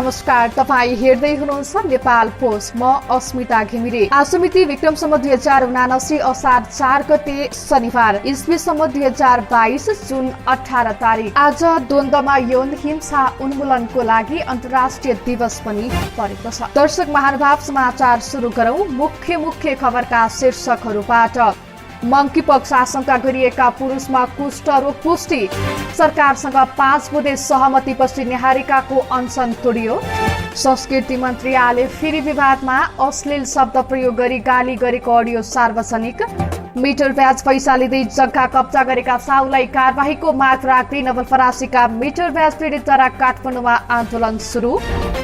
नमस्कार, तपाई हेर्दै हुनुहुन्छ नेपाल पोस्ट। म अस्मिता घिमिरे। आज मिति विक्रम सम्वत 2079 असार 4 गते शनिबार, इस्वी सम्वत 2022 जुन 18 तारिक। आज द्वन्द्वमा यौन हिंसा उन्मूलनको लागि अन्तर्राष्ट्रिय दिवस पनि परेको छ। दर्शक महानुभाव, समाचार सुरु गरौं मुख्य खबरका शीर्षकहरूबाट। मंकीपक्स आशंका गरिएका पुरुषमा कुष्ठ रोग पुष्टि। सरकारसँग 5 बुँदे सहमतिपछि न्याहारिकाको अनसन तोडियो। संस्कृति मन्त्री आले फेरि विवादमा अश्लील शब्द प्रयोग गरी गाली गरेको अडियो सार्वजनिक। मिटर ब्याज पैसा लिँदै जग्गा कब्जा गरेका साउलाई कारबाहीको माग राख्दै नवलपरासीका मिटर ब्याज पीडितद्वारा काठमाडौँमा आन्दोलन सुरु।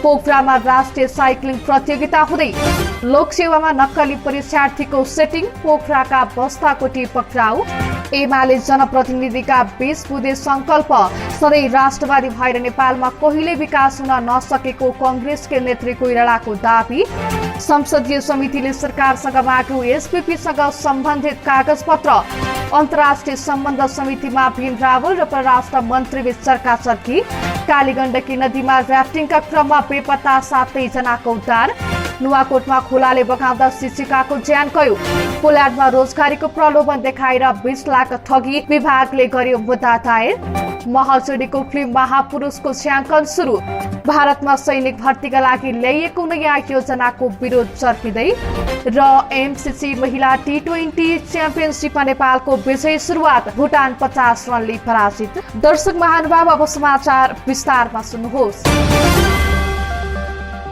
पोखरामा राष्ट्रिय साइक्लिङ प्रतियोगिता हुँदै लोकसेवामा नक्कली परीक्षार्थीको सेटिङ। पोखराका बस्ताकोटी पक्राउ। एमाले जनप्रतिनिधिका 20 बुँदे संकल्प। सधैँ राष्ट्रवादी भएर नेपालमा कहिले विकास हुन नसकेको कंग्रेसकै नेत्री कोइरालाको दाबी। संसदीय समितिले सरकारसँग माग्नु एसपीपीसँग सम्बन्धित कागजपत्र। अन्तर्राष्ट्रिय सम्बन्ध समितिमा भीम रावल र परराष्ट्र मन्त्रीबीच चर्काचर्की। कालीगण्डकी नदीमा राफ्टिङका क्रममा बेपत्ता 7 जनाको उद्धार। नुवाकोटमा खोलाले बगाउँदा शिक्षिकाको ज्यान गयो। पोल्यान्डमा रोजगारीको प्रलोभन देखाएर 20 लाख ठगी, विभागले गर्यो मुद्दा दायर। महलचोडीको फिल्म महापुरुषको छ्याङ्कन सुरु। भारतमा सैनिक भर्तीका लागि ल्याइएको नयाँ योजनाको विरोध चर्किँदै। र एमसीसी महिला T20 च्याम्पियनशिपमा नेपालको विजयी सुरुवात। भुटान 50 रनले पराजित। दर्शक महानुभाव, अब समाचार विस्तारमा सुन्नुहोस्।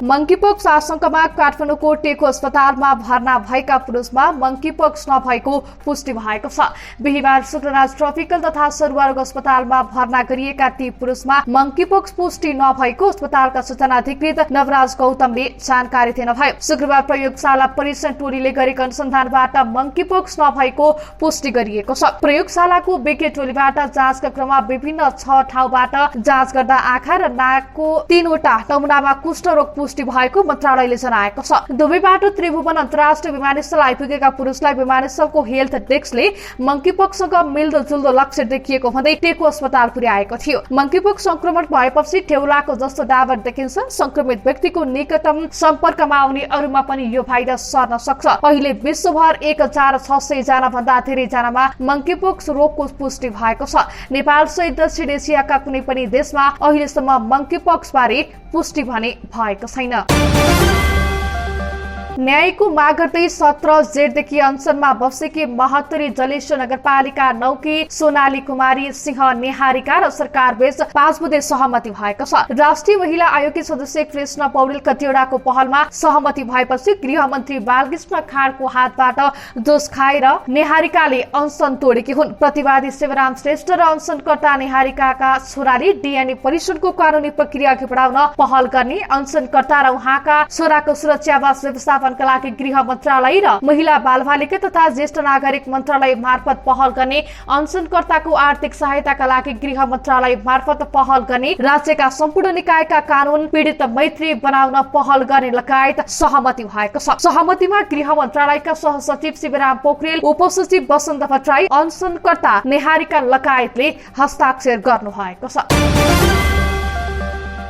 मंकीपक्स आशंकामा काठमाडौँको टेको अस्पतालमा भर्ना भएका पुरुषमा मंकीपक्स नभएको पुष्टि भएको छ। बिहिबार शुक्रराज ट्रपिकल तथा सरुवा रोग अस्पतालमा भर्ना गरिएका ती पुरुषमा मंकीपक्स पुष्टि नभएको अस्पतालका सूचना अधिकृत नवराज गौतमले जानकारी दिनुभयो। शुक्रबार प्रयोगशाला परीक्षण टोलीले गरेको अनुसन्धानबाट मंकीपक्स नभएको पुष्टि गरिएको छ। प्रयोगशालाको विज्ञ टोलीबाट जाँचका क्रममा विभिन्न 6 ठाउँबाट जाँच गर्दा आँखा र नाकको 3वटा नमुनामा कुष्ठरोग पुष्टि भएको मन्त्रालयले जनाएको छ। दुबईबाट त्रिभुवन अन्तर्राष्ट्रिय विमानस्थल आइपुगेका पुरुषलाई विमानस्थलको हेल्थ डेस्कले मंकीपक्ससँग मिल्दोजुल्दो लक्षण देखिएको भन्दै टेको अस्पताल पुर्याएको थियो। मंकीपक्स संक्रमण भएपछि ठेउलाको जस्तो डाबर देखिन्छ। संक्रमित व्यक्तिको निकटतम सम्पर्कमा आउने अरूमा पनि यो भाइरस सर्न सक्छ। अहिले विश्वभर 1600 जना भन्दा धेरै जनामा मंकीपक्स रोगको पुष्टि भएको छ। नेपाल सहित दक्षिण एसियाका कुनै पनि देशमा अहिलेसम्म मंकीपक्स बारे पुष्टि भने भएको छैन। न्यायको माग गर्दै 17 जेठदेखि अनसनमा बसेकी महोत्तरी जलेश्वर नगरपालिका 9 की सोनाली कुमारी सिंह नेहारिका र सरकार बीच 5 बुँदे सहमति भएको छ। राष्ट्रिय महिला आयोगकी सदस्य कृष्ण पौडेल कतिवटाको पहलमा सहमति भएपछि गृहमन्त्री बालकृष्ण खाँडको हातबाट दोष खाएर नेहारिकाले अनसन तोडेकी हुन्। प्रतिवादी शिवराम श्रेष्ठ र अनसनकर्ता नेहारिकाका छोराले डीएनए परीक्षणको कानूनी प्रक्रिया अघि बढाउन पहल गर्ने, अनसनकर्ता र उहाँका छोराको सुरक्षावास व्यवस्था का लागि गृह मन्त्रालय र महिला बालबालिका तथा ज्येष्ठ नागरिक मन्त्रालय मार्फत पहल गर्ने, अनसनकर्ताको आर्थिक सहायताका लागि गृह मन्त्रालय मार्फत पहल गर्ने, राज्यका सम्पूर्ण निकायका कानून पीडित मैत्री बनाउन पहल गर्ने लगायत सहमति भएको छ। सहमतिमा गृह मन्त्रालयका सहसचिव शिवराम पोखरेल, उपसचिव वसन्त भट्टराई, अनसनकर्ता नेहारिका लगायतले हस्ताक्षर गर्नुभएको छ।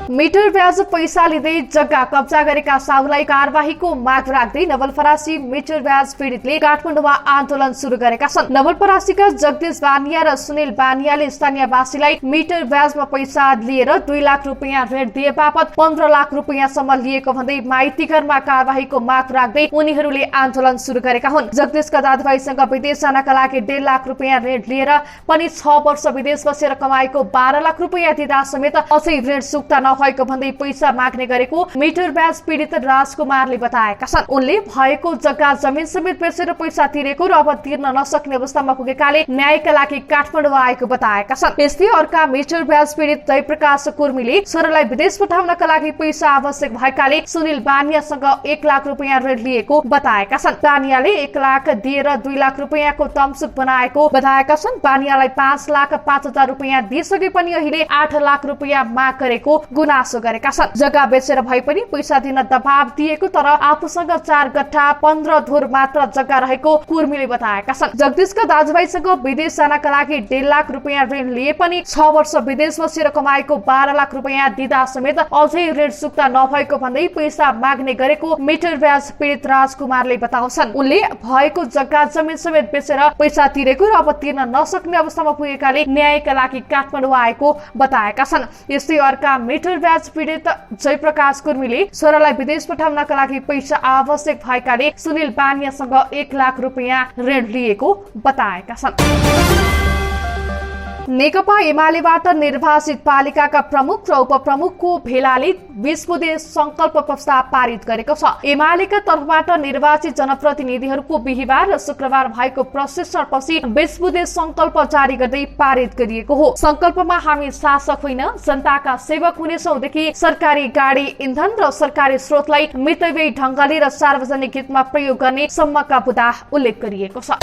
मिटर ब्याज पैसा लिँदै जग्गा कब्जा गरेका साउलाई कारबाहीको माग राख्दै नवलपरासी मिटर ब्याज पीडितले काठमाडौँमा आन्दोलन सुरु गरेका छन्। नवलपरासीका जगदीश बानिया र सुनिल बानियाले स्थानीयवासीलाई मिटर ब्याजमा पैसा लिएर 2 लाख रुपियाँ ऋण दिए बापत 15 लाख रुपियाँसम्म लिएको भन्दै माइतीघरमा कारबाहीको माग राख्दै उनीहरूले आन्दोलन सुरु गरेका हुन्। जगदीशका दाजुभाइसँग विदेश जानका लागि 1.5 लाख रुपियाँ ऋण लिएर पनि 6 वर्ष विदेश बसेर कमाएको 12 लाख रुपियाँ दिँदा समेत अझै ऋण सुक्ता भएको भन्दै पैसा माग्ने गरेको मिटर ब्याज पीडित राजकुमारले बताएका छन्। उनले भएको जग्गा जमिन समेत बेचेर पैसा तिरेको र अब तिर्न नसक्ने अवस्थामा पुगेकाले न्यायका लागि काठमाडौँ आएको बताएका छन्। यस्तै अर्का मिटर ब्याज पीडित जयप्रकाश कुर्मीले छोरालाई विदेश पठाउनका लागि पैसा आवश्यक भएकाले सुनिल बानियासँग 1 लाख रुपियाँ ऋण लिएको बताएका छन्। बानियाले 1 लाख दिएर 2 लाख रुपियाँको तमसुक बनाएको बताएका छन्। बानियालाई 5 लाख 5 हजार रुपियाँ दिइसके पनि अहिले 8 लाख रुपियाँ माग गरेको गुनासो गरेका छन्। जग्गा बेचेर भए पनि पैसा दिन दबाब दिएको तर आफूसँग 4 गठा 15 धुर मात्र जग्गा रहेको कुर्मीले बताएका छन्। जगदीशका दाजुभाइसँग विदेश जानका लागि 1.5 लाख रुपियाँ ऋण लिए पनि 6 वर्ष विदेश बसेर कमाएको 12 लाख रुपियाँ दिँदा समेत अझै ऋण चुक्ता नभएको भन्दै पैसा माग्ने गरेको मिटर ब्याज पीडित राजकुमारले बताउँछन्। उनले भएको जग्गा जमिन समेत बेचेर पैसा तिरेको र अब तिर्न नसक्ने अवस्थामा पुगेकाले न्यायका लागि काठमाडौँ आएको बताएका छन्। यस्तै अर्का मिटर ब्याज पीडित जयप्रकाश कुर्मीले छोरालाई विदेश पठाउनका लागि पैसा आवश्यक भएकाले सुनिल बानियासँग 1 लाख रुपियाँ ऋण लिएको बताएका छन्। नेकपा एमालेबाट निर्वाचित पालिकाका प्रमुख र उपप्रमुखको भेलाले 20 बुँदे संकल्प प्रस्ताव पारित गरेको छ। एमालेका तर्फबाट निर्वाचित जनप्रतिनिधिहरूको बिहीबार र शुक्रबार भएको प्रशिक्षणपछि 20 बुँदे संकल्प जारी गर्दै पारित गरिएको हो। संकल्पमा हामी शासक होइन जनताका सेवक हुनेछौँदेखि सरकारी गाडी इन्धन र सरकारी स्रोतलाई मितव्ययी ढंगले र सार्वजनिक हितमा प्रयोग गर्ने सम्मका बुँदा उल्लेख गरिएको छ।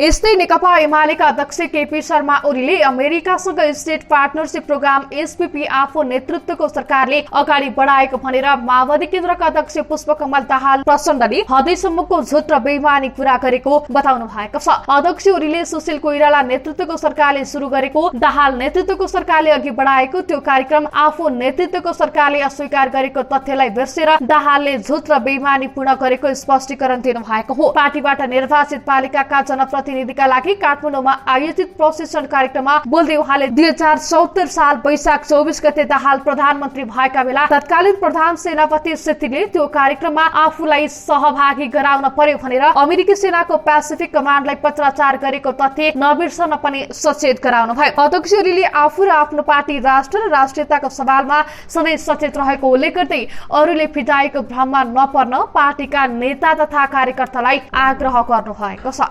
यस्तै नेकपा एमालेका अध्यक्ष केपी शर्मा ओलीले अमेरिकासँग स्टेट पार्टनरशिप प्रोग्राम एसपीपी आफू नेतृत्वको सरकारले अगाडि बढाएको भनेर माओवादी केन्द्रका अध्यक्ष पुष्पकमल दाहाल प्रचण्डले हदैसम्मको झुट र बेइमानी पूरा गरेको बताउनु भएको छ। अध्यक्ष ओलीले सुशील कोइराला नेतृत्वको सरकारले शुरू गरेको दाहाल नेतृत्वको सरकारले अघि बढाएको त्यो कार्यक्रम आफू नेतृत्वको सरकारले अस्वीकार गरेको तथ्यलाई बिर्सेर दाहालले झुट र बेइमानी पूर्ण गरेको स्पष्टीकरण दिनु भएको हो। पार्टीबाट निर्वाचित पालिकाका जनप्रतिनिधिका लागि काठमाडौँमा आयोजित प्रशिक्षण कार्यक्रममा बोल्दै उहाँले 2074 साल वैशाख 24 गते दाहाल प्रधानमन्त्री भएका बेला तत्कालीन प्रधान सेनापति सेतीले त्यो कार्यक्रममा आफूलाई सहभागी गराउन पर्यो भनेर अमेरिकी सेनाको पेसिफिक कमान्डलाई पत्राचार गरेको तथ्य नबिर्सन पनि सचेत गराउनु भयो। अध्यक्ष ओलीले आफू र आफ्नो पार्टी राष्ट्र र राष्ट्रियताको सवालमा सधैँ सचेत रहेको उल्लेख गर्दै अरूले फिटाएको भ्रममा नपर्न पार्टीका नेता तथा कार्यकर्तालाई आग्रह गर्नु भएको छ।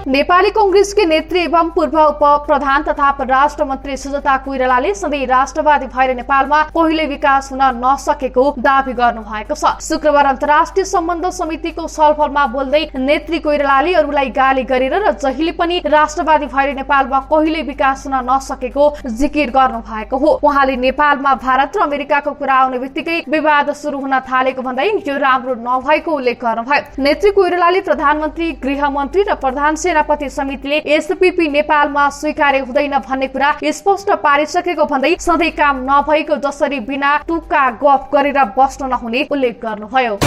नेपाली कांग्रेसकी नेत्री एवं पूर्व उप प्रधान तथा परराष्ट्र मन्त्री सुजाता कोइरालाले सधैँ राष्ट्रवादी भएर नेपालमा पहिले विकास हुन नसकेको दावी गर्नु भएको छ। शुक्रबार अन्तर्राष्ट्रिय सम्बन्ध समितिको छलफलमा बोल्दै नेत्री कोइरालाले अरूलाई गाली गरेर र जहिले पनि राष्ट्रवादी भएर नेपालमा कहिले विकास हुन नसकेको जिकिर गर्नु भएको हो। उहाँले नेपालमा भारत र अमेरिकाको कुरा आउने बित्तिकै विवाद सुरु हुन थालेको भन्दै यो राम्रो नभएको उल्लेख गर्नुभयो। नेत्री कोइरालाले प्रधानमन्त्री गृहमन्त्री र प्रधान सेनापति समितिले एसपीपी नेपालमा स्वीकार्य हुँदैन भन्ने कुरा स्पष्ट पारिसकेको भन्दै सधैँ काम नभएको जसरी बिना टुक्का गफ गरेर बस्न नहुने उल्लेख गर्नुभयो।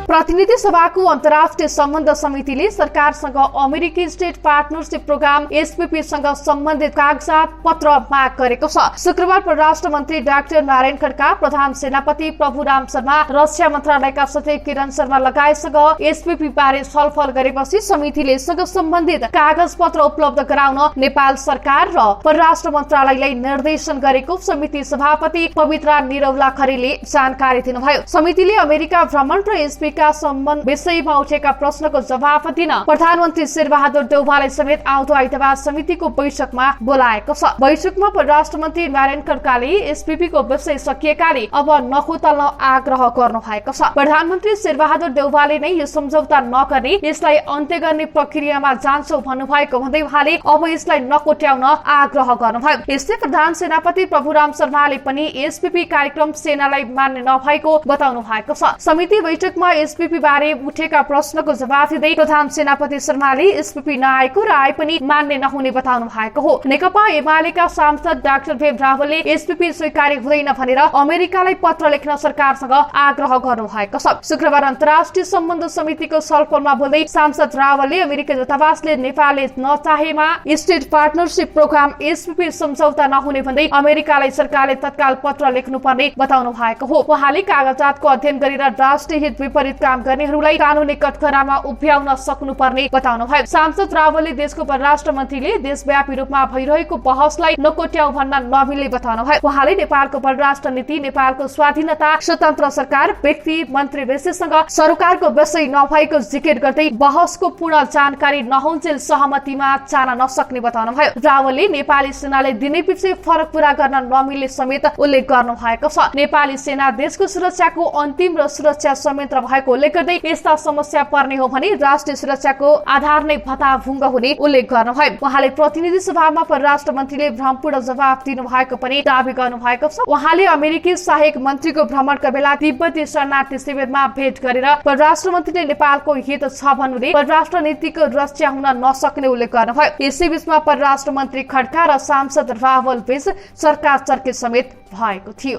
प्रतिनिधि सभाको अन्तर्राष्ट्रिय सम्बन्ध समितिले सरकारसँग अमेरिकी स्टेट पार्टनरशिप प्रोग्राम एसपीपी सँग सम्बन्धित कागजात पत्र माग गरेको छ। शुक्रबार परराष्ट्र मन्त्री डाक्टर नारायण खड्का, प्रधान सेनापति प्रभुराम शर्मा, रक्षा मन्त्रालयका सचिव किरण शर्मा लगायतसँग एसपीपी बारे छलफल गरेपछि समितिले सँग सम्बन्धित कागज पत्र उपलब्ध गराउन नेपाल सरकार र परराष्ट्र मन्त्रालयलाई निर्देशन गरेको समिति सभापति पवित्रा निरौला खरेलले जानकारी दिनुभयो। समितिले अमेरिका भ्रमण र एसपी सम्बन्ध विषयमा उठेका प्रश्नको जवाफ दिन प्रधानमन्त्री शेरबहादुर देउवालाई समेत आउँदो आइतबार समितिको बैठकमा बोलाएको छ। बैठकमा परराष्ट्र मन्त्री नारायण खड्काले एसपीपीको विषय सकिएकाले अब नखोतल्न आग्रह गर्नु भएको छ। प्रधानमन्त्री शेरबहादुर देउवाले नै यो सम्झौता नगर्ने, यसलाई अन्त्य गर्ने प्रक्रियामा जान्छौ भन्नुभएको भन्दै उहाँले अब यसलाई नकोट्याउन आग्रह गर्नुभयो। यस्तै प्रधान सेनापति प्रभुराम शर्माले पनि एसपीपी कार्यक्रम सेनालाई मान्ने नभएको बताउनु भएको छ। समिति बैठकमा एसपीपी बारे उठेका प्रश्नको जवाफ दिँदै प्रधान सेनापति शर्माले एसपीपी नआएको र आए पनि मान्ने नहुने बताउनु भएको हो। नेकपा एमालेका सांसद डाक्टर भेम रावलले एसपीपी स्वीकार्य हुँदैन भनेर अमेरिकालाई पत्र लेख्न सरकारसँग आग्रह गर्नु भएको छ। शुक्रबार अन्तर्राष्ट्रिय सम्बन्ध समितिको छलफलमा बोल्दै सांसद रावलले अमेरिकी दूतावासले नेपालले नचाहेमा स्टेट पार्टनरशिप प्रोग्राम एसपीपी सम्झौता नहुने भन्दै अमेरिकालाई सरकारले तत्काल पत्र लेख्नुपर्ने बताउनु भएको हो। उहाँले कागजातको अध्ययन गरेर राष्ट्रिय हित विपरीत काम गर्नेहरूलाई कानूनी कठघरामा उभ्याउन सक्नुपर्ने बताउनु भयो। सांसद रावलले देशको परराष्ट्र मन्त्रीले देशव्यापी रूपमा भइरहेको बहसलाई नकोट्याउ भन्न नमिल्ने बताउनु भयो। उहाँले नेपालको परराष्ट्र नीति, नेपालको स्वाधीनता, स्वतन्त्र सरकार, व्यक्ति मन्त्री विशेषसँग सरकारको विषय नभएको जिकिर गर्दै बहसको पूर्ण जानकारी नहुन्जेल सहमतिमा जान नसक्ने बताउनु भयो। रावलले नेपाली सेनाले दिनै पछि फरक पूरा गर्न नमिल्ने समेत उल्लेख गर्नु भएको छ। नेपाली सेना देशको सुरक्षाको अन्तिम र सुरक्षा संयन्त्र भएको भएको उल्लेख गर्दै यस्ता समस्या पर्ने हो भने राष्ट्रिय सुरक्षाको आधार नै भताभुङ्ग हुने उल्लेख गर्नुभयो। उहाँले प्रतिनिधि सभामा परराष्ट्र मन्त्रीले भ्रमपूर्ण जवाफ दिनु भएको पनि दावी गर्नु भएको छ। उहाँले अमेरिकी सहायक मन्त्रीको भ्रमणका बेला तिब्बती शरणार्थी शिविरमा भेट गरेर परराष्ट्र मन्त्रीले नेपालको हित छ भन्नुले परराष्ट्र नीतिको रक्षा हुन नसक्ने उल्लेख गर्नुभयो। यसैबीचमा परराष्ट्र मन्त्री खड्का र सांसद रावल बीच सरकार चर्के समेत भएको थियो।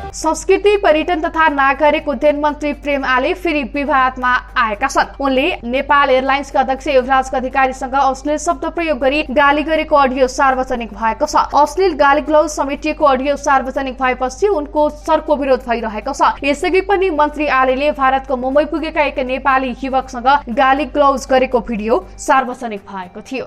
संस्कृति पर्यटन तथा नागरिक उड्डयन मन्त्री प्रेम आले फेरि विवादमा आएका छन्। उनले नेपाल एयरलाइन्सका अध्यक्ष युवराज अधिकारीसँग अश्लील शब्द प्रयोग गरी गाली गरेको अडियो सार्वजनिक भएको छ। अश्लील गाली ग्लौज समेटिएको अडियो सार्वजनिक भएपछि उनको चर्को विरोध भइरहेको छ। यसअघि पनि मन्त्री आलेले भारतको मुम्बई पुगेका एक नेपाली युवकसँग गाली ग्लौज गरेको भिडियो सार्वजनिक भएको थियो।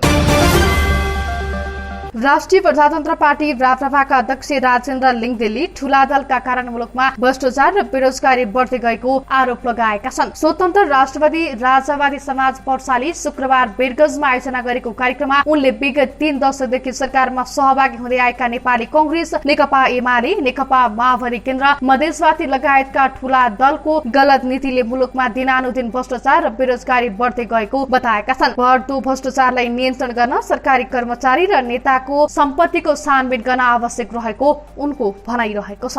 राष्ट्रिय प्रजातन्त्र पार्टी राप्रपाका अध्यक्ष राजेन्द्र लिङदेलले ठूला दलका कारण मुलुकमा भ्रष्टाचार र बेरोजगारी बढ्दै गएको आरोप लगाएका छन्। स्वतन्त्र राष्ट्रवादी राजावादी समाज पर्साले शुक्रबार बेरगंजमा आयोजना गरेको कार्यक्रममा उनले विगत 3 दशकदेखि सरकारमा सहभागी हुँदै आएका नेपाली कांग्रेस, नेकपा एमाले, नेकपा माओवादी केन्द्र, मधेसवादी लगायतका ठूला दलको गलत नीतिले मुलुकमा दिनानुदिन भ्रष्टाचार र बेरोजगारी बढ्दै गएको बताएका छन्। बढ्दो भ्रष्टाचारलाई नियन्त्रण गर्न सरकारी कर्मचारी र नेता सम्पत्तिको छानबिन गर्न आवश्यक रहेको उनको भनाइरहेको छ।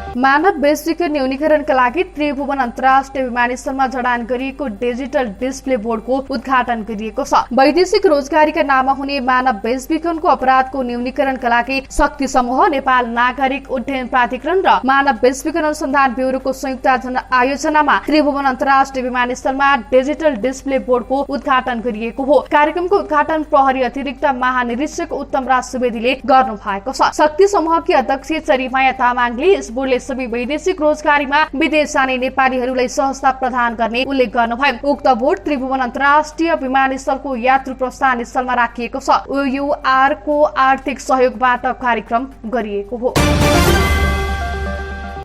मानव बेचबिखन न्यूनीकरणका लागि त्रिभुवन अन्तर्राष्ट्रिय विमानस्थलमा जडान गरिएको डिजिटल डिस्प्ले बोर्डको उद्घाटन गरिएको छ। वैदेशिक रोजगारीका नाममा हुने मानव बेचबिखनको अपराधको न्यूनीकरणका लागि शक्ति समूह, नेपाल नागरिक उड्डयन प्राधिकरण र मानव बेचबिखन अनुसन्धान ब्युरोको संयुक्त आयोजनामा त्रिभुवन अन्तर्राष्ट्रिय विमानस्थलमा डिजिटल डिस्प्ले बोर्डको उद्घाटन गरिएको हो। कार्यक्रमको उद्घाटन प्रहरी अतिरिक्त महानिरीक्षक उत्तम राज सुवेदीले गर्नु भएको छ। शक्ति समूहकी अध्यक्ष चरीमाया तामाङले यस बोर्डले सबै वैदेशिक रोजगारीमा विदेश जाने नेपालीहरूलाई सहजता प्रदान गर्ने उल्लेख गर्नुभयो। उक्त बोर्ड त्रिभुवन अन्तर्राष्ट्रिय विमानस्थलको यात्रु प्रस्थान स्थलमा राखिएको छ। OUR को आर्थिक सहयोगबाट कार्यक्रम गरिएको हो।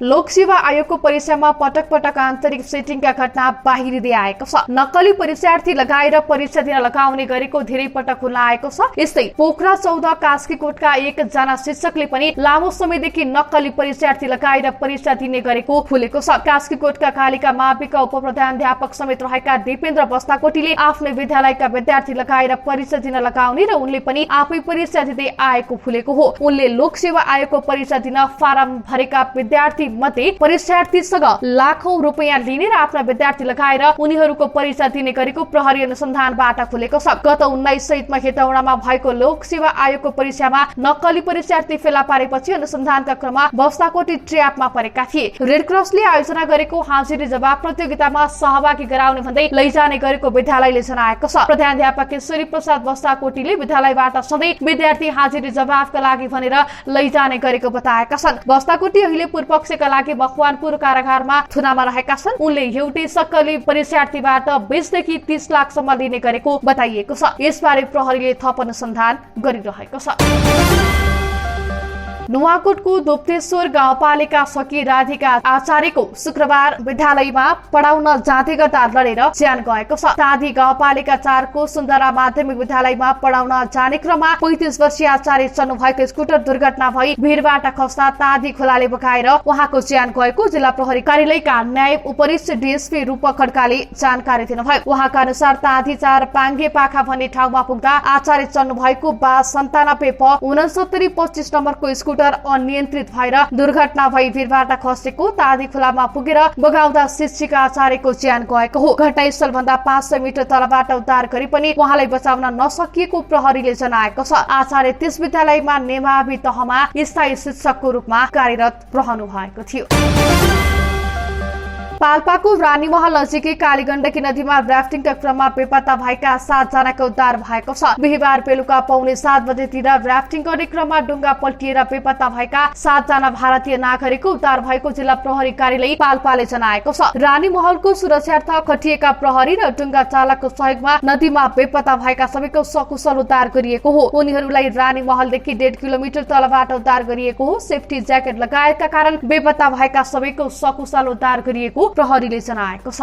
लोकसेवा आयोगको परीक्षामा पटक पटक आन्तरिक सेटिङका घटना बाहिरिँदै आएको छ। नक्कली परीक्षार्थी लगाएर परीक्षा दिन लगाउने गरेको धेरै पटक खुल्न आएको छ। यस्तै पोखरा 14 कास्कीकोटका एकजना शिक्षकले पनि लामो समयदेखि नक्कली परीक्षार्थी लगाएर परीक्षा दिने गरेको खुलेको छ। कास्कीकोटका कालिका माविका उपप्रधानाध्यापक समेत रहेका दिपेन्द्र बस्ताकोटीले आफ्नै विद्यालयका विद्यार्थी लगाएर परीक्षा दिन लगाउने र उनले पनि आफै परीक्षा दिँदै आएको खुलेको हो। उनले लोकसेवा आयोगको परीक्षा दिन फारम भरेका विद्यार्थी मध्ये परीक्षार्थीसँग लाखौं रुपैयाँ लिने र आफ्ना विद्यार्थी लगाएर उनीहरूको परीक्षा दिने गरेको प्रहरी अनुसन्धानबाट खुलेको छ। गत 19 चैतमा हेटौडामा भएको लोकसेवा आयोगको परीक्षामा नक्कली परीक्षार्थी फेला पारेपछि अनुसन्धानका क्रममा बस्ताकोटी ट्र्यापमा परेका थिए। रेड क्रसले आयोजना गरेको हाजिरी जवाब प्रतियोगितामा सहभागी गराउने भन्दै लैजाने गरेको विद्यालयले जनाएको छ। प्रधानाध्यापक केशरी प्रसाद बस्ताकोटीले विद्यालयबाट सधैँ विद्यार्थी हाजिरी जवाबका लागि भनेर लैजाने गरेको बताएका छन्। बस्ताकोटी अहिले पूर्वपक्षका लागि मकवानपुर कारागारमा थुनामा रहेका छन्। उनले एउटै सक्कली परीक्षार्थीबाट 20 देखि 30 लाखसम्म लिने गरेको बताइएको छ। यसबारे प्रहरीले थप अनुसन्धान गरिरहेको छ। नुवाकोटको दोप्तेश्वर गाउँपालिका सखी राधिका आचार्यको शुक्रबार विद्यालयमा पढाउन जाँदै गर्दा लडेर ज्यान गएको छ। तादी गाउँपालिका 4 को सुन्दरा माध्यमिक विद्यालयमा पढाउन जाने क्रममा 35 वर्षीय आचार्य चढ्नु भएको स्कुटर दुर्घटना भई भिरबाट खस्दा तादी खोलाले बगाएर उहाँको ज्यान गएको जिल्ला प्रहरी कार्यालयका नायब उपरीक्षक डीएसपी रूपक खड्काले जानकारी दिनुभयो। उहाँका अनुसार तादी 4 पाङ्गे पाखा भन्ने ठाउँमा पुग्दा आचार्य चढ्नु भएको 92 प 69 25 नम्बरको स्कुटर अनियन्त्रित भएर दुर्घटना भई भिरबाट खसेको तादी खोलामा पुगेर बगाउँदा शिक्षिका आचार्यको ज्यान गएको हो। घटनास्थल भन्दा 500 मिटर तलबाट उद्धार गरे पनि उहाँलाई बचाउन नसकिएको प्रहरीले जनाएको छ। आचार्य त्यस विद्यालयमा नेमावि तहमा स्थायी शिक्षकको रूपमा कार्यरत रहनु भएको थियो। पाल्पाको रानीमहल नजिकै कालीगण्डकी नदीमा राफ्टिङका क्रममा बेपत्ता भएका 7 जनाको उद्धार भएको छ। बिहीबार बेलुका पौने 7 बजेतिर राफ्टिङ गर्ने क्रममा डुङ्गा पल्टिएर बेपत्ता भएका 7 जना भारतीय नागरिकको उद्धार भएको जिल्ला प्रहरी कार्यालय पाल्पाले जनाएको छ। रानीमहलको सुरक्षार्थ खटिएका प्रहरी र डुङ्गा चालकको सहयोगमा नदीमा बेपत्ता भएका सबैको सकुशल उद्धार गरिएको हो। उनीहरूलाई रानीमहलदेखि 1.5 किलोमिटर तलबाट उद्धार गरिएको हो। सेफ्टी ज्याकेट लगाएका कारण बेपत्ता भएका सबैको सकुशल उद्धार गरिएको प्रहरीले जनाएको छ।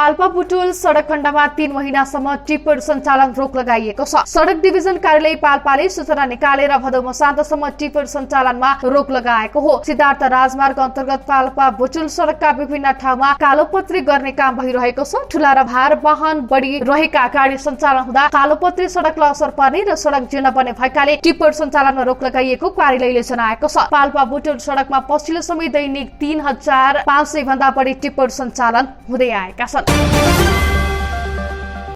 पाल्पा बुटुल सडक खण्डमा 3 महिनासम्म टिप्पर सञ्चालन रोक लगाइएको छ। सडक डिभिजन कार्यालय पाल्पाले सूचना निकालेर भदौ मसान्तसम्म टिप्पर सञ्चालनमा रोक लगाएको हो। सिद्धार्थ राजमार्ग अन्तर्गत पाल्पा बुटुल सडकका विभिन्न ठाउँमा कालोपत्री गर्ने काम भइरहेको छ। ठूला र भार वाहन बढी रहेका गाडी सञ्चालन हुँदा कालोपत्री सडकलाई असर पर्ने र सडक जीर्ण बन्ने भएकाले टिप्पर सञ्चालनमा रोक लगाइएको कार्यालयले जनाएको छ। पाल्पा बुटुल सडकमा पछिल्लो समय दैनिक 3500 भन्दा बढी टिप्पर सञ्चालन हुँदै आएका छन्।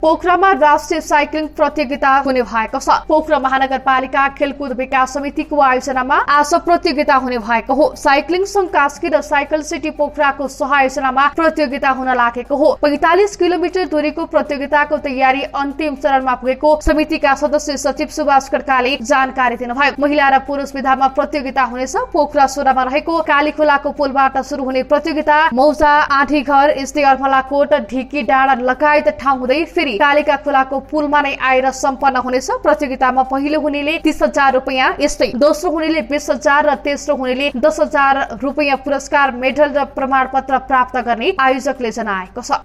पोखरामा राष्ट्रिय साइक्लिङ प्रतियोगिता हुने भएको छ। पोखरा महानगरपालिका खेलकुद विकास समितिको आयोजनामा आज प्रतियोगिता हुने भएको हो। साइक्लिङ संघ कास्की र साइकल सिटी पोखराको सहआयोजनामा प्रतियोगिता हुन लागेको हो। 45 किलोमिटर दूरीको प्रतियोगिताको तयारी अन्तिम चरणमा पुगेको समितिका सदस्य सचिव सुभाष खड्काले जानकारी दिनुभयो। महिला र पुरुष विधामा प्रतियोगिता हुनेछ। पोखरा सोरामा रहेको कालीखोलाको पुलबाट शुरू हुने प्रतियोगिता मौजा, आँधीघर, एसडी अर्मलाकोट, ढिकी डाँडा लगायत ठाउँ हुँदै फेरि कालिका खोलाको पुलमा नै आएर सम्पन्न हुनेछ। प्रतियोगितामा पहिलो हुनेले 30,000 रुपैयाँ, यस्तै दोस्रो हुनेले 20,000 र तेस्रो हुनेले 10,000 रुपैयाँ पुरस्कार, मेडल र प्रमाणपत्र प्राप्त गर्ने आयोजकले जनाएको छ।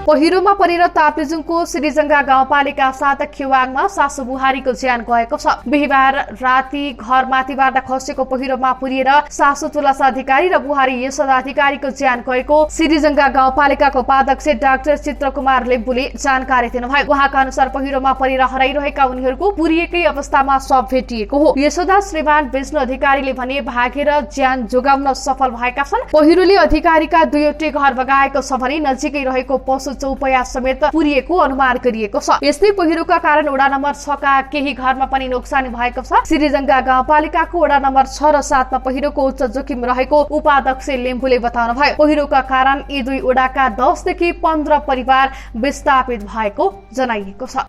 पहिरोमा परेर ताप्लेजुङको श्रीजंगा गाउँपालिका 7 खेवाङमा सासु बुहारीको ज्यान गएको छ। बिहीबार राति घर माथिबाट खसेको पहिरोमा पुरिएर सासु तुलसा अधिकारी र बुहारी यशोदा अधिकारीको ज्यान गएको श्रीजंगा गाउँपालिकाको उपाध्यक्ष डाक्टर चित्रकुमार लेम्बुले जानकारी दिनुभयो। उहाँका अनुसार पहिरोमा परेर हराइरहेका उनीहरूको पुरिएकै अवस्थामा शव भेटिएको हो। यशोदा श्रीमान विष्णु अधिकारीले भने भागेर ज्यान जोगाउन सफल भएका छन्। पहिरोले अधिकारीका 2वटै घर बगाएको छ भने नजिकै रहेको पशु चौपया समेत पुरिएको अनुमान गरिएको छ। यस्तै पहिरोका कारण वडा नम्बर 6 का केही घरमा पनि नोक्सानी भएको छ। श्रीजंगा गाउँपालिकाको वडा नम्बर 6 र 7 मा पहिरोको उच्च जोखिम रहेको उपाध्यक्ष लेम्बुले बताउनुभयो। पहिरोका कारण यी दुई वडाका 10 देखि 15 परिवार विस्थापित भएको जनाइएको छ।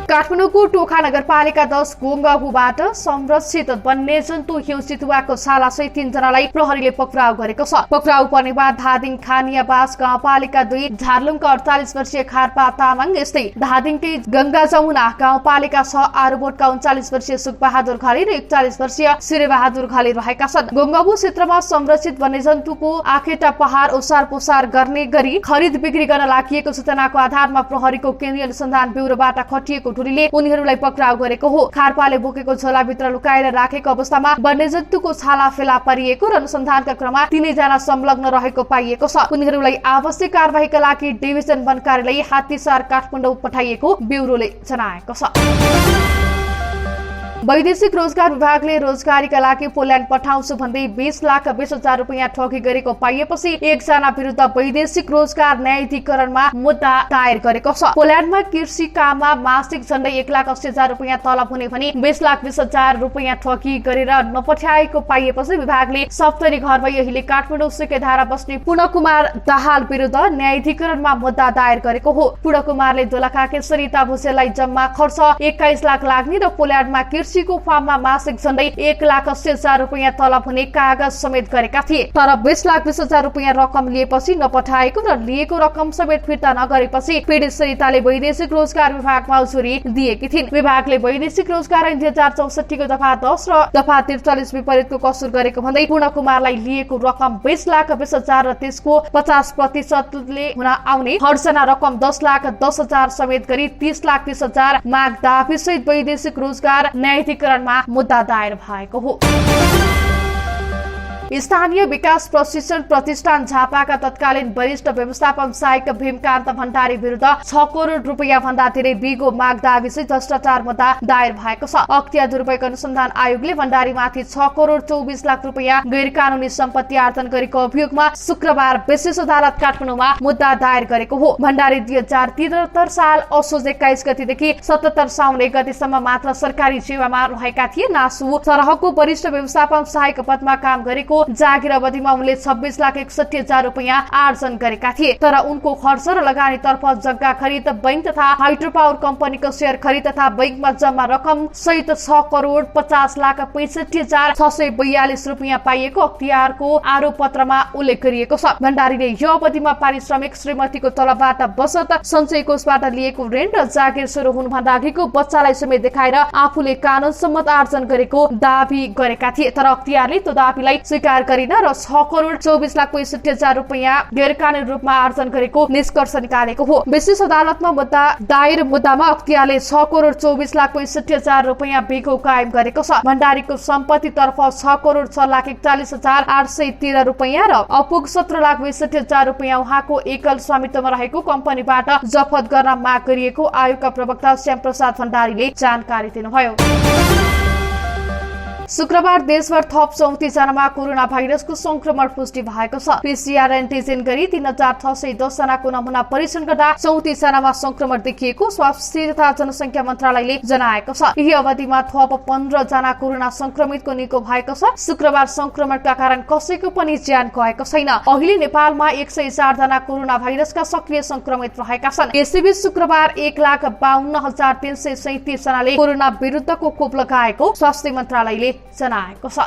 काठमाडौँको टोखा नगरपालिका 10 गोङ्गहुबाट संरक्षित वन्यजन्तु हिउँ चितुवाको छाला सहित 3 जनालाई प्रहरीले पक्राउ गरेको छ। पक्राउ पर्नेमा धादिङ खानियाबास गाउँपालिका 2 झारलुङका 48 वर्षीय खारपा तामाङ, यस्तै धादिङकै गंगा जमुना गाउँपालिका 6 आरुबोटका 39 वर्षीय सुखबहादुर घले र 41 वर्षीय शिरबहादुर घले रहेका छन्। गोङ्गबु क्षेत्रमा संरक्षित वन्यजन्तुको आखेटा पहाड़ ओसार पोसार गर्ने गरी खरिद बिक्री गर्न लागिएको सूचनाको आधारमा प्रहरीको केन्द्रीय अनुसन्धान ब्युरोबाट खटिएको टोलीले उनीहरूलाई पक्राउ गरेको हो। खारपाले बोकेको झोलाभित्र लुकाएर राखेको अवस्थामा वन्यजन्तुको छाला फेला पारिएको र अनुसन्धानका क्रममा 3 जना संलग्न रहेको पाइएको छ। उनीहरूलाई आवश्यक कारबाहीका लागि डिभिजन वन कार्यालय हात्तीसार काठमाडौँ पठाइएको ब्युरोले जनाएको छ। वैदेशिक रोजगार विभागले रोजगारीका लागि पोल्यान्ड पठाउँछु भन्दै 20,20,000 रुपैयाँ ठगी गरेको पाइएपछि 1 जना विरुद्ध वैदेशिक रोजगार न्यायाधिकरणमा मुद्दा दायर गरेको छ। पोल्यान्डमा कृषि काममा मासिक झण्डै 1,80,000 रुपैयाँ तलब हुने भनी 20,20,000 रुपैयाँ ठगी गरेर नपठाएको पाइएपछि विभागले सप्तरी घरमै अहिले काठमाडौँ सुकेधारा बस्ने पूर्णकुमार दाहाल विरुद्ध न्यायाधिकरणमा मुद्दा दायर गरेको हो। पूर्णकुमारले दोलखाके सरिता भुजेललाई जम्मा खर्च 21 लाख लाग्ने र पोल्यान्डमा कृषिको फार्ममा मासिक झण्डै 1,80,000 रुपैयाँ तलब हुने कागज समेत गरेका थिए। तर 20,20,000 रुपैयाँ रकम लिएपछि नपठाएको र लिएको रकम समेत फिर्ता नगरेपछि पीडित सरिताले वैदेशिक रोजगार विभागमा उजुरी दिएकी थिइन्। विभागले वैदेशिक रोजगार ऐन 2064 को दफा 10 र दफा 43 विपरीतको कसुर गरेको भन्दै पूर्णकुमारलाई लिएको रकम 20,20,000 र त्यसको 50% हुन आउने हर्जना रकम 10,10,000 समेत गरी 30,30,000 माग दाबी सहित वैदेशिक रोजगार न्यायाधिकरणमा मुद्दा दायर भएको हो। स्थानीय विकास प्रशिक्षण प्रतिष्ठान झापाका तत्कालीन वरिष्ठ व्यवस्थापन सहायक भीमकान्त भण्डारी विरुद्ध 6 करोड रुपैयाँ भन्दा धेरै बिगो माग दाबी सहित भ्रष्टाचार मुद्दा दायर भएको छ। अख्तियार दुरुपयोग अनुसन्धान आयोगले भण्डारीमाथि 6 करोड 24 लाख रुपैयाँ गैर कानूनी सम्पत्ति आर्जन गरेको अभियोगमा शुक्रबार विशेष अदालत काठमाडौँमा मुद्दा दायर गरेको हो। भण्डारी 2073 साल असोज 21 गतेदेखि 77 साउन 1 गतेसम्म मात्र सरकारी सेवामा रहेका थिए। नासु सरहको वरिष्ठ व्यवस्थापन सहायक पदमा काम गरेको जागिर अवधिमा उनले 26,61,000 रुपैयाँ आर्जन गरेका थिए। तर उनको खर्च र लगानी तर्फ जग्गा खरिद, बैंक तथा हाइड्रो पावर कम्पनीको शेयर खरिद तथा बैंकमा जम्मा रकम सहित 6 करोड 50,65,642 रुपैयाँ पाइएको अख्तियारको आरोप पत्रमा उल्लेख गरिएको छ। भण्डारीले यो अवधिमा पारिश्रमिक, श्रीमतीको तलबबाट बचत, सञ्चय कोषबाट लिएको ऋण र जागिर सुरु हुनुभन्दा अघिको बच्चालाई समेत देखाएर आफूले कानून सम्मत आर्जन गरेको दावी गरेका थिए। तर अख्तियारले त्यो दावीलाई स्वीकार गरिन र 6,24,65,00,000 रुपैयाँ गैरकानूनी रूपमा आर्जन गरेको निष्कर्ष निकालेको हो। विशेष अदालतमा मुद्दा दायर मुद्दामा अख्तियारले 6,24,65,00,000 रुपैयाँ बिगो कायम गरेको छ। भण्डारीको सम्पत्तितर्फ 6,46,813 रुपैयाँ र अपुग 17,62,000 रुपैयाँ उहाँको एकल स्वामित्वमा रहेको कम्पनीबाट जफत गर्न माग गरिएको आयोगका प्रवक्ता श्याम प्रसाद भण्डारीले जानकारी दिनुभयो। शुक्रबार देशभर थप 34 जनामा कोरोना भाइरसको संक्रमण पुष्टि भएको छ। पीसीआर एन्टिजेन गरी 3,610 जनाको नमुना परीक्षण गर्दा 34 जनामा संक्रमण देखिएको स्वास्थ्य तथा जनसंख्या मन्त्रालयले जनाएको छ। यही अवधिमा थप 15 जना कोरोना संक्रमितको निको भएको छ। शुक्रबार संक्रमणका कारण कसैको पनि ज्यान गएको छैन। अहिले नेपालमा 104 जना कोरोना भाइरसका सक्रिय संक्रमित रहेका छन्। यसैबीच शुक्रबार 1,52,337 जनाले कोरोना विरुद्धको खोप लगाएको स्वास्थ्य मन्त्रालयले जनाएको छ।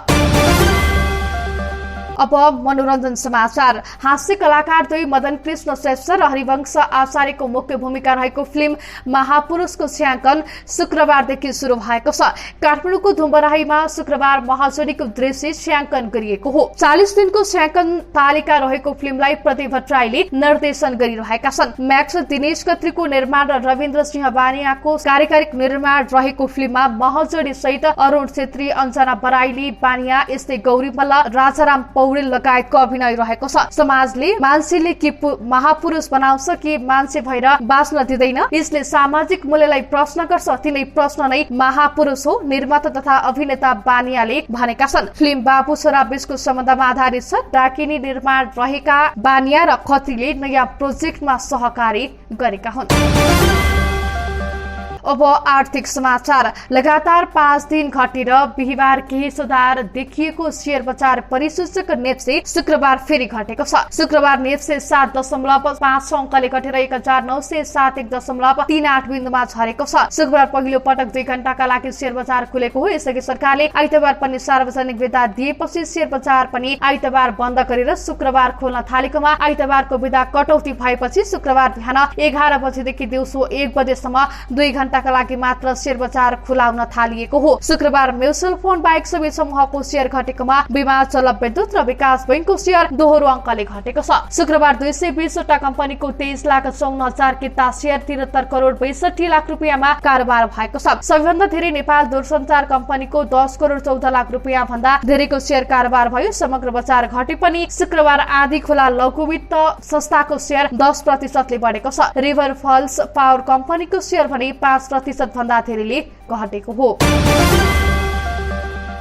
अब मनोरञ्जन समाचार। हास्य कलाकार दुई मदन कृष्ण श्रेष्ठ र हरिवंश आचार्यको मुख्य भूमिका रहेको फिल्म महापुरुषको छायाङ्कन शुक्रबारदेखि सुरु भएको छ। काठमाडौँको धुम्बराहीमा शुक्रबार महाजोडीको दृश्य छायाङ्कन गरिएको हो। 40 दिनको छायाङ्कन तालिका रहेको फिल्मलाई प्रदीप भट्टराईले निर्देशन गरिरहेका छन्। म्याक्स दिनेश खत्रीको निर्माण र रविन्द्र सिंह बानियाको कार्यकारी निर्माण रहेको फिल्ममा महाजोडी सहित अरुण छेत्री, अञ्जना बराइली, बानिया, यस्तै गौरी मल्ल, राजाराम पौडेल लगायतको अभिनय रहेको छ। समाजले मान्छेले के महापुरुष बनाउँछ कि मान्छे भएर बाँच्न दिँदैन, यसले सामाजिक मूल्यलाई प्रश्न गर्छ, तिनै प्रश्न नै महापुरुष हो, निर्माता तथा अभिनेता बानियाले भनेका छन्। फिल्म बाबु छोरा बीचको सम्बन्धमा आधारित छ। डाकिनी निर्माण रहेका बानिया र खत्रीले नयाँ प्रोजेक्टमा सहकारी गरेका हुन्। अब आर्थिक समाचार। लगातार 5 दिन घटेर बिहिबार केही सुधार देखिएको शेयर बजार परिसूचक नेप्से शुक्रबार फेरि घटेको छ। शुक्रबार नेप्से 7.5 अङ्कले घटेर 1971.38 बिन्दुमा झरेको छ। शुक्रबार पहिलो पटक 2 घण्टाका लागि शेयर बजार खुलेको हो। यसअघि सरकारले आइतबार पनि सार्वजनिक बिदा दिएपछि शेयर बजार पनि आइतबार बन्द गरेर शुक्रबार खोल्न थालेकोमा आइतबारको बिदा कटौती भएपछि शुक्रबार बिहान 11 बजेदेखि दिउँसो 1 बजेसम्म 2 घण्टाका लागि मात्र शेयर बजार खुलाउन थालिएको हो। शुक्रबार म्युचुअल फन्ड बाहेक सबै समूहको शेयर घटेकोमा बीमा, जलविद्युत र विकास बैंकको शेयर दोहोरो अङ्कले घटेको छ। शुक्रबार 220 वटा कम्पनीको 23,54,000 किता शेयर 73 करोड 62 लाख रुपियाँमा कारोबार भएको छ। सबैभन्दा धेरै नेपाल दूरसञ्चार कम्पनीको 10 करोड 14 लाख रुपियाँ भन्दा धेरैको शेयर कारोबार भयो। समग्र बजार घटे पनि शुक्रबार आधी खोला लघु वित्त संस्थाको शेयर 10% बढेको छ। रिभर फल्स पावर कम्पनीको शेयर भने 5% भन्दा धेरैले घटेको हो।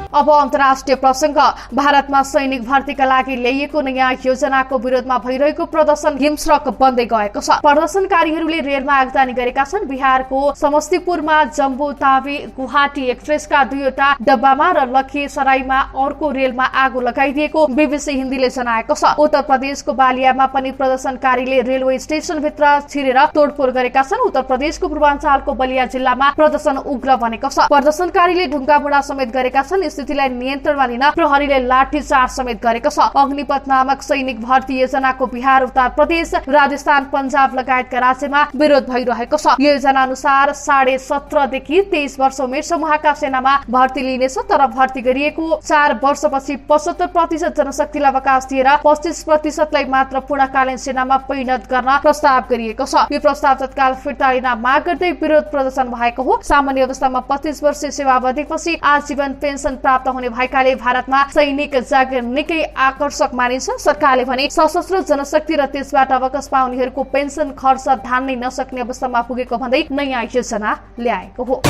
अब अन्तर्राष्ट्रिय प्रसंग। भारतमा सैनिक भर्तीका लागि ल्याइएको नयाँ योजनाको विरोधमा भइरहेको प्रदर्शन हिंस्रक बन्दै गएको छ। प्रदर्शनकारीहरूले रेलमा आगजनी गरेका छन्। बिहारको समस्तीपुरमा जम्बू तावी गुवाहाटी एक्सप्रेसका 2वटा डब्बामा र लखीसरायमा अर्को रेलमा आगो लगाइदिएको बीबीसी हिन्दीले जनाएको छ। उत्तर प्रदेशको बालियामा पनि प्रदर्शनकारीले रेलवे स्टेशन भित्र छिरेर तोडफोड गरेका छन्। उत्तर प्रदेशको पूर्वाञ्चलको बलिया जिल्लामा प्रदर्शन उग्र बनेको छ। प्रदर्शनकारीले ढुङ्गामुढा समेत गरेका छन्। स्थितिलाई नियन्त्रणमा लिन प्रहरीले लाठीचार्ज समेत गरेको छ। अग्निपथ नामक सैनिक भर्ती योजनाको बिहार, उत्तर प्रदेश, राजस्थान, पञ्जाब लगायतका राज्यमा विरोध भइरहेको छ। योजना अनुसार 17.5 देखि 23 वर्ष उमेर समूहका सेनामा भर्ती लिनेछ, तर भर्ती गरिएको 4 वर्षपछि 75% जनशक्तिलाई अवकाश दिएर 25%लाई मात्र पूर्णकालीन सेनामा परिणत गर्न प्रस्ताव गरिएको छ। यो प्रस्ताव तत्काल फिर्ता लिन माग गर्दै विरोध प्रदर्शन भएको हो। सामान्य अवस्थामा 25 वर्षीय सेवावधिपछि आजीवन पेन्सन प्राप्त हुने भएकाले भारतमा सैनिक जागिर निकै आकर्षक मानिन्छ। सरकारले भने सशस्त्र जनशक्ति र त्यसबाट अवकाश पाउनेहरूको पेन्सन खर्च धान्नै नसक्ने अवस्थामा पुगेको भन्दै नयाँ योजना ल्याएको हो।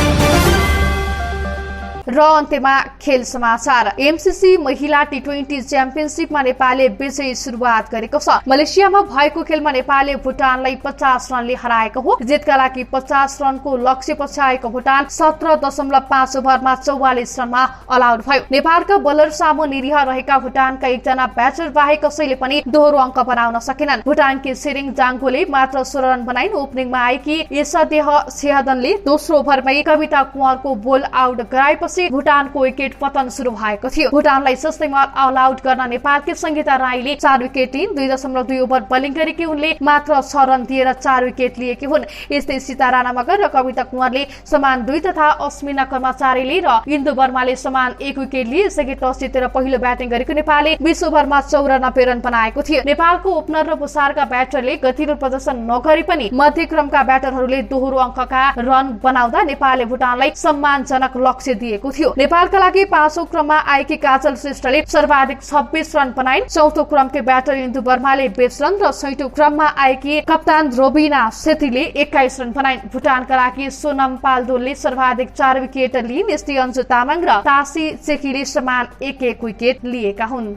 र अन्त्यमा खेल समाचार। एमसीसी महिला टी20 च्याम्पियनशिपमा नेपालले विजयी सुरुवात गरेको छ। मलेसियामा भएको खेलमा नेपालले भुटानलाई 50 रनले हराएको हो। जितका लागि 50 रनको लक्ष्य पछ्याएको भुटान 17.5 ओभरमा 44 रनमा अल आउट भयो। नेपालका बलर सामु निरीह रहेका भुटानका एकजना ब्याटर बाहेक कसैले पनि दोहोरो अङ्क बनाउन सकेनन्। भुटानकी सेरिङ जाङ्गोले मात्र 16 रन बनाइन्। ओपनिङमा आएकी यसादेह सेहदनले दोस्रो ओभरमै कविता कुँवरको बोल आउट गराएपछि पछि भुटानको विकेट पतन सुरु भएको थियो। भुटानलाई सस्तैमा अल आउट गर्न नेपालकी संगीता राईले 4 विकेट लिइन्। 2.2 ओभर बोलिङ गरेकी उनले मात्र 6 रन दिएर 4 विकेट लिएकी हुन्। यस्तै सीता राणा मगर र कविता कुँवरले समान 2 तथा अश्मिना कर्मचारीले र इन्दु वर्माले समान 1 विकेट लिए। यसअघि टस जितेर पहिलो ब्याटिङ गरेको नेपालले 20 ओभरमा 94 रन बनाएको थियो। नेपालको ओपनर र पुसारका ब्याटरले गतिलो प्रदर्शन नगरे पनि मध्यक्रमका ब्याटरहरूले दोहोरो अङ्कका रन बनाउँदा नेपालले भुटानलाई सम्मानजनक लक्ष्य दिएको थियो। नेपालका लागि 5औं क्रममा आएकी काजल श्रेष्ठले सर्वाधिक 26 रन बनाइन्। 4औं क्रमकै ब्याटर इन्दु वर्माले 20 रन र 6औं क्रममा आएकी कप्तान रोबिना सेतीले 21 रन बनाइन्। भुटानका लागि सोनम पाल्दोलले सर्वाधिक 4 विकेट लिइन्। यस्तै अन्जु तामाङ र तासी चेकीले समान 1-1 विकेट लिएका हुन्।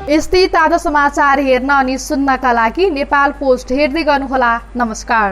यस्तै ताजा समाचार हेर्न अनि सुन्नका लागि नेपाल पोस्ट हेर्दै गर्नुहोला। नमस्कार।